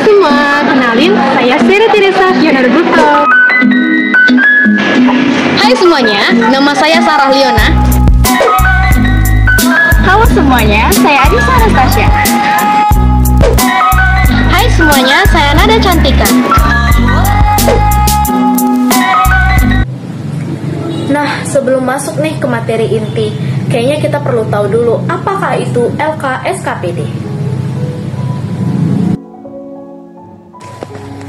semua, kenalin saya Seri Teresa Fiona Rebuto. Hai semuanya, nama saya Sarah Liona. Halo semuanya, saya Adisa Anastasia. Hai semuanya, saya Nada Cantika. Nah, sebelum masuk nih ke materi inti, kayaknya kita perlu tahu dulu apakah itu LKSKPD.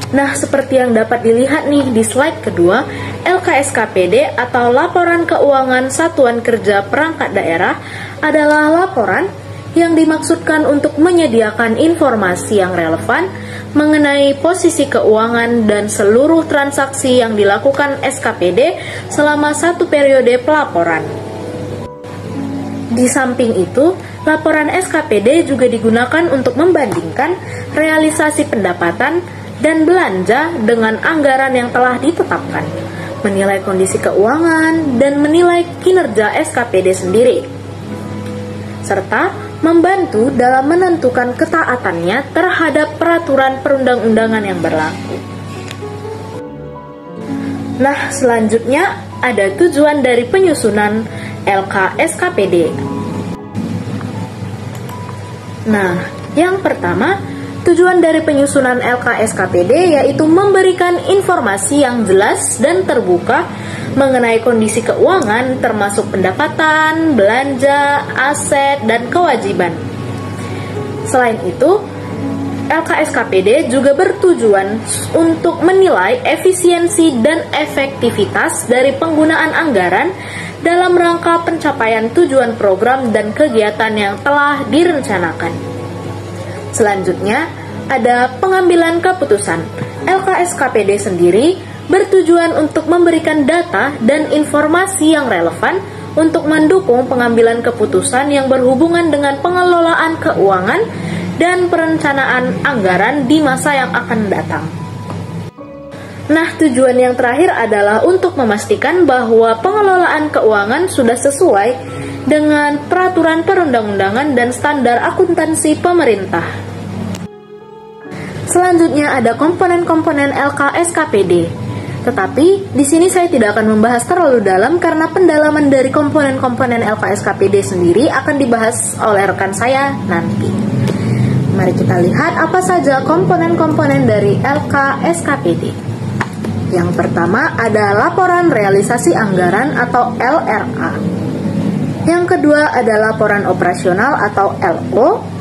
Nah, seperti yang dapat dilihat nih di slide kedua, LKSKPD atau Laporan Keuangan Satuan Kerja Perangkat Daerah adalah laporan yang dimaksudkan untuk menyediakan informasi yang relevan mengenai posisi keuangan dan seluruh transaksi yang dilakukan SKPD selama satu periode pelaporan. Di samping itu, laporan SKPD juga digunakan untuk membandingkan realisasi pendapatan dan belanja dengan anggaran yang telah ditetapkan, menilai kondisi keuangan, dan menilai kinerja SKPD sendiri, serta membantu dalam menentukan ketaatannya terhadap peraturan perundang-undangan yang berlaku. Nah, selanjutnya ada tujuan dari penyusunan LKSKPD. Nah, yang pertama, tujuan dari penyusunan LKSKPD yaitu memberikan informasi yang jelas dan terbuka mengenai kondisi keuangan termasuk pendapatan, belanja, aset, dan kewajiban. Selain itu, LKSKPD juga bertujuan untuk menilai efisiensi dan efektivitas dari penggunaan anggaran dalam rangka pencapaian tujuan program dan kegiatan yang telah direncanakan. Selanjutnya, ada pengambilan keputusan. LKSKPD sendiri bertujuan untuk memberikan data dan informasi yang relevan untuk mendukung pengambilan keputusan yang berhubungan dengan pengelolaan keuangan dan perencanaan anggaran di masa yang akan datang. Nah, tujuan yang terakhir adalah untuk memastikan bahwa pengelolaan keuangan sudah sesuai dengan peraturan perundang-undangan dan standar akuntansi pemerintah. Selanjutnya ada komponen-komponen LKSKPD. Tetapi di sini saya tidak akan membahas terlalu dalam karena pendalaman dari komponen-komponen LKSKPD sendiri akan dibahas oleh rekan saya nanti. Mari kita lihat apa saja komponen-komponen dari LKSKPD. Yang pertama ada laporan realisasi anggaran atau LRA. Yang kedua ada laporan operasional atau LO.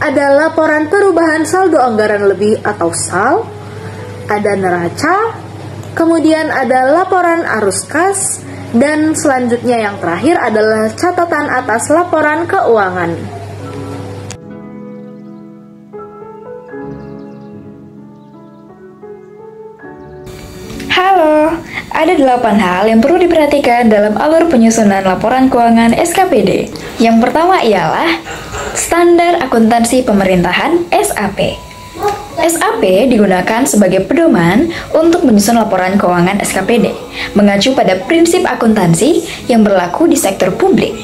Ada laporan perubahan saldo anggaran lebih atau SAL. Ada neraca. Kemudian ada laporan arus kas. Dan selanjutnya yang terakhir adalah catatan atas laporan keuangan. Halo, ada 8 hal yang perlu diperhatikan dalam alur penyusunan laporan keuangan SKPD. Yang pertama ialah Standar Akuntansi Pemerintahan (SAP). SAP digunakan sebagai pedoman untuk menyusun laporan keuangan SKPD, mengacu pada prinsip akuntansi yang berlaku di sektor publik.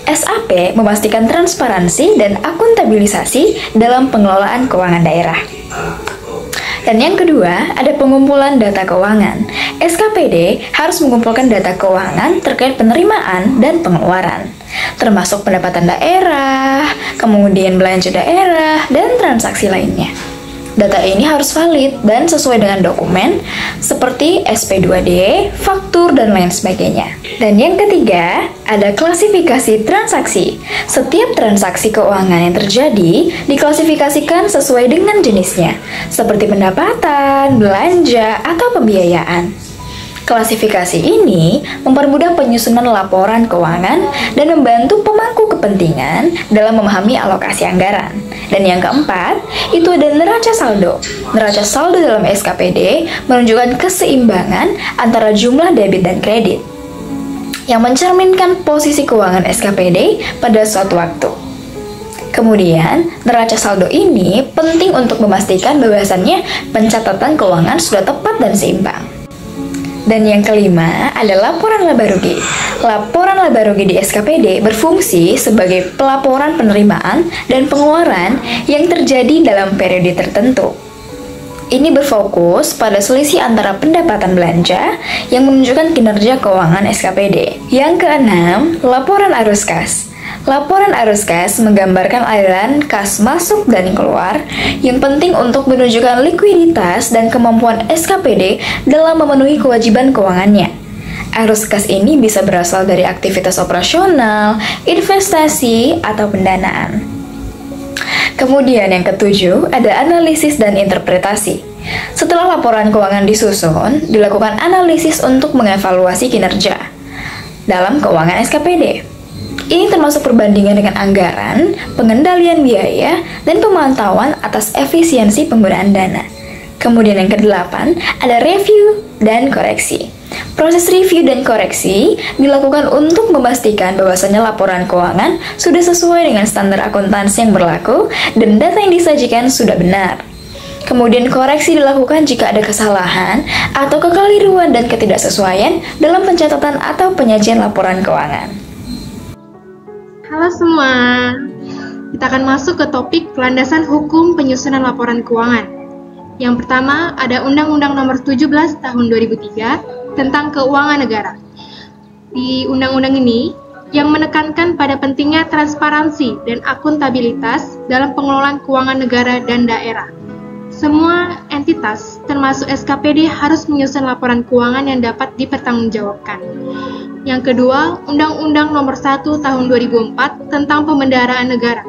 SAP memastikan transparansi dan akuntabilisasi dalam pengelolaan keuangan daerah. Dan yang kedua, ada pengumpulan data keuangan. SKPD harus mengumpulkan data keuangan terkait penerimaan dan pengeluaran, termasuk pendapatan daerah, kemudian belanja daerah, dan transaksi lainnya. Data ini harus valid dan sesuai dengan dokumen seperti SP2D, faktur, dan lain sebagainya. Dan yang ketiga, ada klasifikasi transaksi. Setiap transaksi keuangan yang terjadi diklasifikasikan sesuai dengan jenisnya, seperti pendapatan, belanja, atau pembiayaan. Klasifikasi ini mempermudah penyusunan laporan keuangan dan membantu pemangku kepentingan dalam memahami alokasi anggaran. Dan yang keempat, itu ada neraca saldo. Neraca saldo dalam SKPD menunjukkan keseimbangan antara jumlah debit dan kredit, yang mencerminkan posisi keuangan SKPD pada suatu waktu. Kemudian, neraca saldo ini penting untuk memastikan bahwasannya pencatatan keuangan sudah tepat dan seimbang. Dan yang kelima ada laporan laba rugi. Laporan laba rugi di SKPD berfungsi sebagai pelaporan penerimaan dan pengeluaran yang terjadi dalam periode tertentu. Ini berfokus pada selisih antara pendapatan belanja yang menunjukkan kinerja keuangan SKPD. Yang keenam, laporan arus kas. Laporan arus kas menggambarkan aliran kas masuk dan keluar yang penting untuk menunjukkan likuiditas dan kemampuan SKPD dalam memenuhi kewajiban keuangannya. Arus kas ini bisa berasal dari aktivitas operasional, investasi, atau pendanaan. Kemudian yang ketujuh, ada analisis dan interpretasi. Setelah laporan keuangan disusun, dilakukan analisis untuk mengevaluasi kinerja dalam keuangan SKPD. Ini termasuk perbandingan dengan anggaran, pengendalian biaya, dan pemantauan atas efisiensi penggunaan dana. Kemudian yang kedelapan, ada review dan koreksi. Proses review dan koreksi dilakukan untuk memastikan bahwasannya laporan keuangan sudah sesuai dengan standar akuntansi yang berlaku dan data yang disajikan sudah benar. Kemudian koreksi dilakukan jika ada kesalahan atau kekeliruan dan ketidaksesuaian dalam pencatatan atau penyajian laporan keuangan. Halo semua, kita akan masuk ke topik landasan hukum penyusunan laporan keuangan. Yang pertama ada Undang-Undang Nomor 17 Tahun 2003 tentang keuangan negara. Di undang-undang ini yang menekankan pada pentingnya transparansi dan akuntabilitas dalam pengelolaan keuangan negara dan daerah. Semua entitas, termasuk SKPD, harus menyusun laporan keuangan yang dapat dipertanggungjawabkan. Yang kedua, Undang-Undang Nomor 1 Tahun 2004 tentang Pembendaharaan Negara.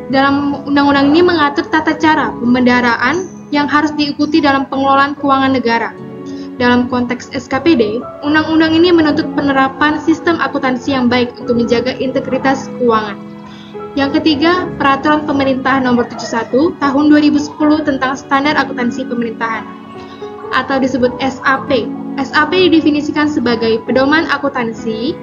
Dalam undang-undang ini mengatur tata cara pembendaharaan yang harus diikuti dalam pengelolaan keuangan negara. Dalam konteks SKPD, undang-undang ini menuntut penerapan sistem akuntansi yang baik untuk menjaga integritas keuangan. Yang ketiga, Peraturan Pemerintah Nomor 71 Tahun 2010 tentang Standar Akuntansi Pemerintahan atau disebut SAP. SAP didefinisikan sebagai pedoman akuntansi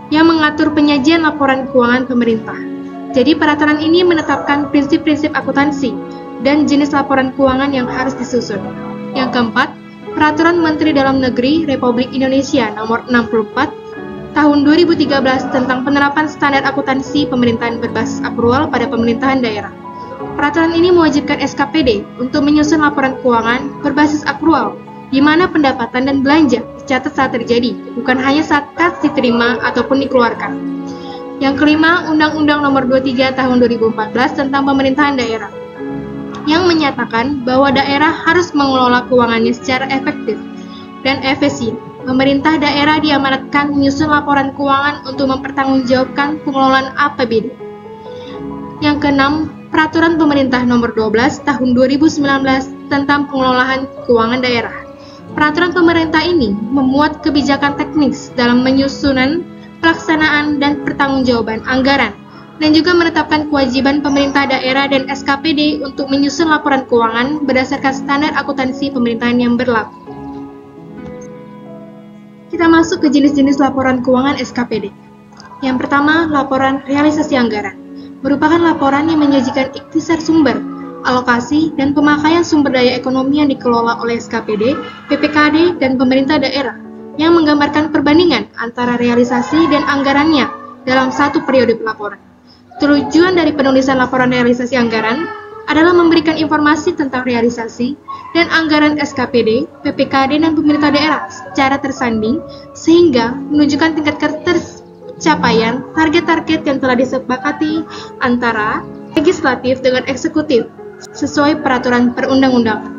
yang mengatur penyajian laporan keuangan pemerintah. Jadi peraturan ini menetapkan prinsip-prinsip akuntansi dan jenis laporan keuangan yang harus disusun. Yang keempat, Peraturan Menteri Dalam Negeri Republik Indonesia Nomor 64 Tahun 2013 tentang penerapan standar akuntansi pemerintahan berbasis akrual pada pemerintahan daerah. Peraturan ini mewajibkan SKPD untuk menyusun laporan keuangan berbasis akrual, di mana pendapatan dan belanja dicatat saat terjadi, bukan hanya saat kas diterima ataupun dikeluarkan. Yang kelima, Undang-Undang Nomor 23 Tahun 2014 tentang pemerintahan daerah, yang menyatakan bahwa daerah harus mengelola keuangannya secara efektif dan efisien. Pemerintah daerah diamanatkan menyusun laporan keuangan untuk mempertanggungjawabkan pengelolaan APBD. Yang keenam, Peraturan Pemerintah Nomor 12 Tahun 2019 tentang pengelolaan keuangan daerah. Peraturan pemerintah ini memuat kebijakan teknis dalam menyusunan, pelaksanaan, dan pertanggungjawaban anggaran, dan juga menetapkan kewajiban pemerintah daerah dan SKPD untuk menyusun laporan keuangan berdasarkan standar akuntansi pemerintahan yang berlaku. Kita masuk ke jenis-jenis laporan keuangan SKPD. Yang pertama, laporan realisasi anggaran. Merupakan laporan yang menyajikan ikhtisar sumber, alokasi, dan pemakaian sumber daya ekonomi yang dikelola oleh SKPD, PPKD, dan pemerintah daerah, yang menggambarkan perbandingan antara realisasi dan anggarannya dalam satu periode pelaporan. Tujuan dari penulisan laporan realisasi anggaran adalah memberikan informasi tentang realisasi dan anggaran SKPD, PPKD, dan pemerintah daerah secara tersanding sehingga menunjukkan tingkat tercapaian target-target yang telah disepakati antara legislatif dengan eksekutif sesuai peraturan perundang-undangan.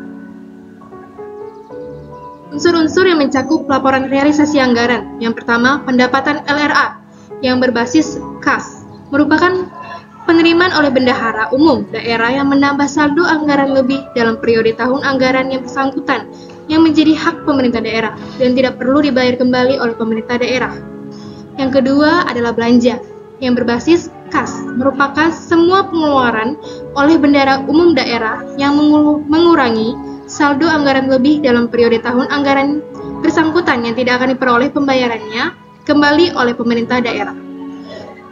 Unsur-unsur yang mencakup laporan realisasi anggaran. Yang pertama, pendapatan LRA yang berbasis kas. Merupakan penerimaan oleh bendahara umum daerah yang menambah saldo anggaran lebih dalam periode tahun anggaran yang bersangkutan yang menjadi hak pemerintah daerah dan tidak perlu dibayar kembali oleh pemerintah daerah. Yang kedua adalah belanja yang berbasis kas, merupakan semua pengeluaran oleh bendahara umum daerah yang mengurangi saldo anggaran lebih dalam periode tahun anggaran bersangkutan yang tidak akan diperoleh pembayarannya kembali oleh pemerintah daerah.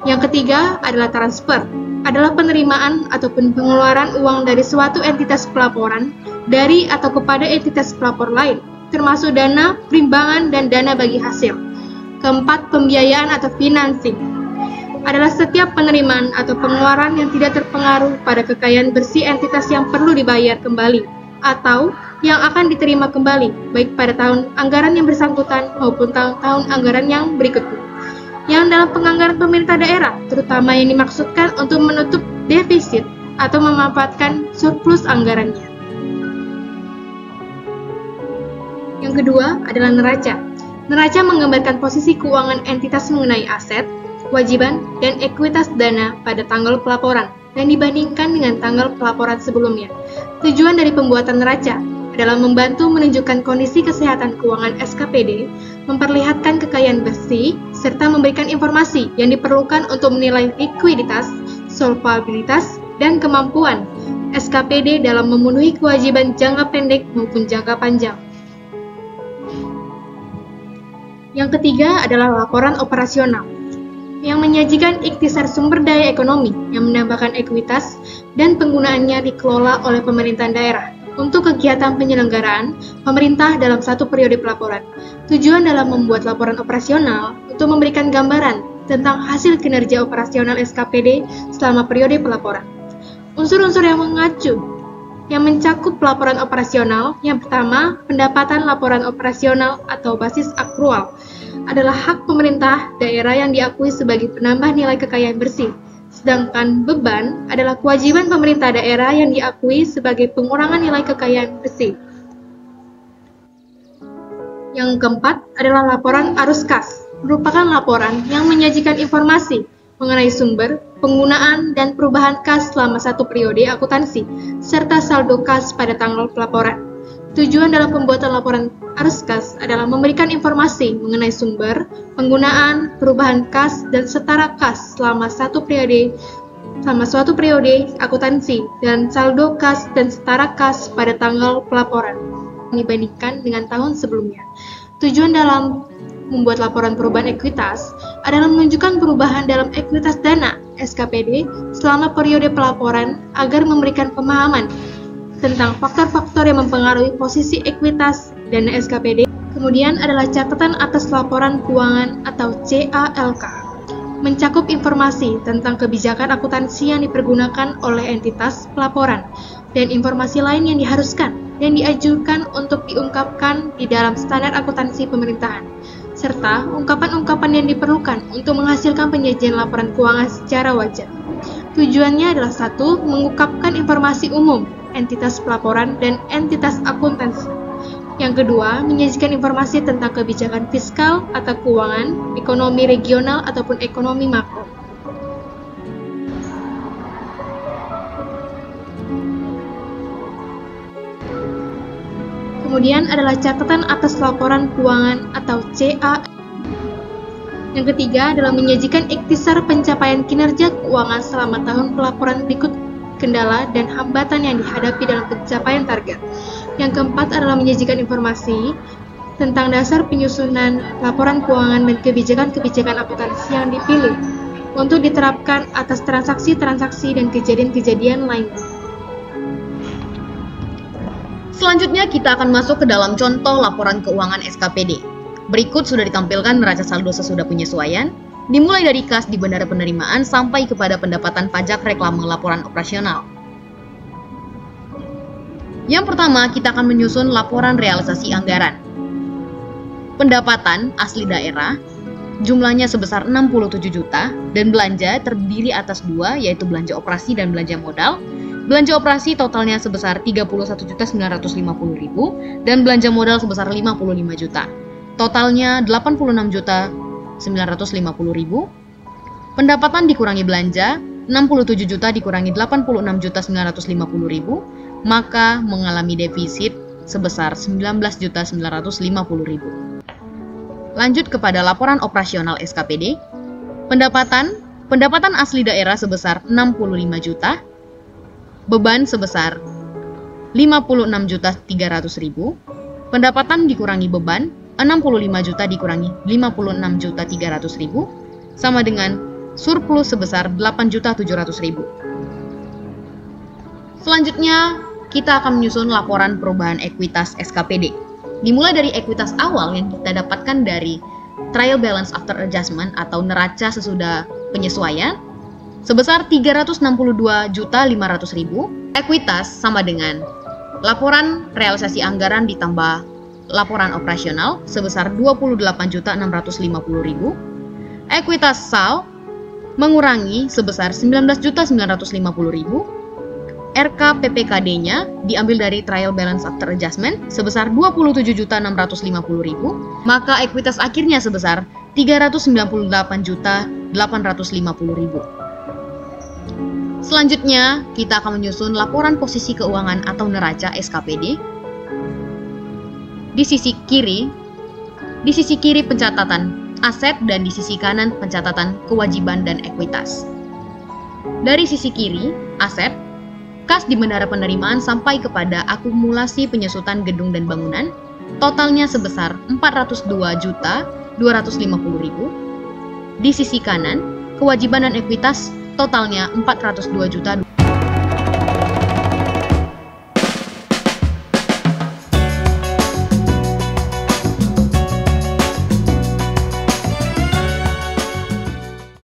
Yang ketiga adalah transfer, adalah penerimaan ataupun pengeluaran uang dari suatu entitas pelaporan dari atau kepada entitas pelapor lain, termasuk dana perimbangan dan dana bagi hasil. Keempat, pembiayaan atau financing. adalah setiap penerimaan atau pengeluaran yang tidak terpengaruh pada kekayaan bersih entitas yang perlu dibayar kembali atau yang akan diterima kembali, baik pada tahun anggaran yang bersangkutan maupun tahun anggaran yang berikutnya. Yang dalam penganggaran pemerintah daerah, terutama yang dimaksudkan untuk menutup defisit atau memanfaatkan surplus anggarannya. Yang kedua adalah neraca. Neraca menggambarkan posisi keuangan entitas mengenai aset, kewajiban, dan ekuitas dana pada tanggal pelaporan dan dibandingkan dengan tanggal pelaporan sebelumnya. Tujuan dari pembuatan neraca adalah membantu menunjukkan kondisi kesehatan keuangan SKPD, memperlihatkan kekayaan bersih, serta memberikan informasi yang diperlukan untuk menilai likuiditas, solvabilitas, dan kemampuan SKPD dalam memenuhi kewajiban jangka pendek maupun jangka panjang. Yang ketiga adalah laporan operasional, yang menyajikan ikhtisar sumber daya ekonomi yang menambahkan ekuitas dan penggunaannya dikelola oleh pemerintahan daerah untuk kegiatan penyelenggaraan pemerintah dalam satu periode pelaporan. Tujuan dalam membuat laporan operasional untuk memberikan gambaran tentang hasil kinerja operasional SKPD selama periode pelaporan. Unsur-unsur yang mencakup laporan operasional, yang pertama, pendapatan laporan operasional atau basis akrual adalah hak pemerintah daerah yang diakui sebagai penambah nilai kekayaan bersih, sedangkan beban adalah kewajiban pemerintah daerah yang diakui sebagai pengurangan nilai kekayaan bersih. Yang keempat adalah laporan arus kas, merupakan laporan yang menyajikan informasi mengenai sumber, penggunaan, dan perubahan kas selama satu periode akuntansi, serta saldo kas pada tanggal pelaporan. Tujuan dalam pembuatan laporan arus kas adalah memberikan informasi mengenai sumber, penggunaan, perubahan kas, dan setara kas selama suatu periode akuntansi, dan saldo kas dan setara kas pada tanggal pelaporan dibandingkan dengan tahun sebelumnya. Tujuan dalam membuat laporan perubahan ekuitas adalah menunjukkan perubahan dalam ekuitas dana SKPD selama periode pelaporan agar memberikan pemahaman tentang faktor-faktor yang mempengaruhi posisi ekuitas dana SKPD. Kemudian adalah catatan atas laporan keuangan atau CALK, mencakup informasi tentang kebijakan akuntansi yang dipergunakan oleh entitas pelaporan dan informasi lain yang diharuskan dan diajukan untuk diungkapkan di dalam standar akuntansi pemerintahan, serta ungkapan-ungkapan yang diperlukan untuk menghasilkan penyajian laporan keuangan secara wajar. Tujuannya adalah 1. Mengungkapkan informasi umum, entitas pelaporan, dan entitas akuntansi. Yang kedua, menyajikan informasi tentang kebijakan fiskal atau keuangan, ekonomi regional ataupun ekonomi makro. Kemudian adalah catatan atas laporan keuangan atau CA. Yang ketiga adalah menyajikan ikhtisar pencapaian kinerja keuangan selama tahun pelaporan berikut kendala dan hambatan yang dihadapi dalam pencapaian target. Yang keempat adalah menyajikan informasi tentang dasar penyusunan laporan keuangan dan kebijakan-kebijakan akuntansi yang dipilih untuk diterapkan atas transaksi-transaksi dan kejadian-kejadian lainnya. Selanjutnya kita akan masuk ke dalam contoh laporan keuangan SKPD. Berikut sudah ditampilkan neraca saldo sesudah penyesuaian, dimulai dari kas di bendara penerimaan sampai kepada pendapatan pajak reklame laporan operasional. Yang pertama, kita akan menyusun laporan realisasi anggaran. Pendapatan asli daerah, jumlahnya sebesar 67 juta, dan belanja terdiri atas dua, yaitu belanja operasi dan belanja modal. Belanja operasi totalnya sebesar 31.950.000 dan belanja modal sebesar 55 juta. Totalnya 86.950.000. Pendapatan dikurangi belanja 67 juta dikurangi 86.950.000, maka mengalami defisit sebesar 19.950.000. Lanjut kepada laporan operasional SKPD. Pendapatan asli daerah sebesar 65 juta. Beban sebesar 56.300.000. Pendapatan dikurangi beban 65 juta dikurangi 56.300.000 sama dengan surplus sebesar 8.700.000. Selanjutnya kita akan menyusun laporan perubahan ekuitas SKPD. Dimulai dari ekuitas awal yang kita dapatkan dari trial balance after adjustment atau neraca sesudah penyesuaian sebesar 362.500.000. Ekuitas sama dengan laporan realisasi anggaran ditambah laporan operasional sebesar 28.650.000. Ekuitas SAL mengurangi sebesar 19.950.000. RK PPKD-nya diambil dari Trial Balance After Adjustment sebesar 27.650.000, maka ekuitas akhirnya sebesar 398.850.000. Selanjutnya, kita akan menyusun laporan posisi keuangan atau neraca SKPD. Di sisi kiri pencatatan aset dan di sisi kanan pencatatan kewajiban dan ekuitas. Dari sisi kiri, aset, kas di bendara penerimaan sampai kepada akumulasi penyusutan gedung dan bangunan, totalnya sebesar 402.250.000. Di sisi kanan, kewajiban dan ekuitas totalnya 402 juta.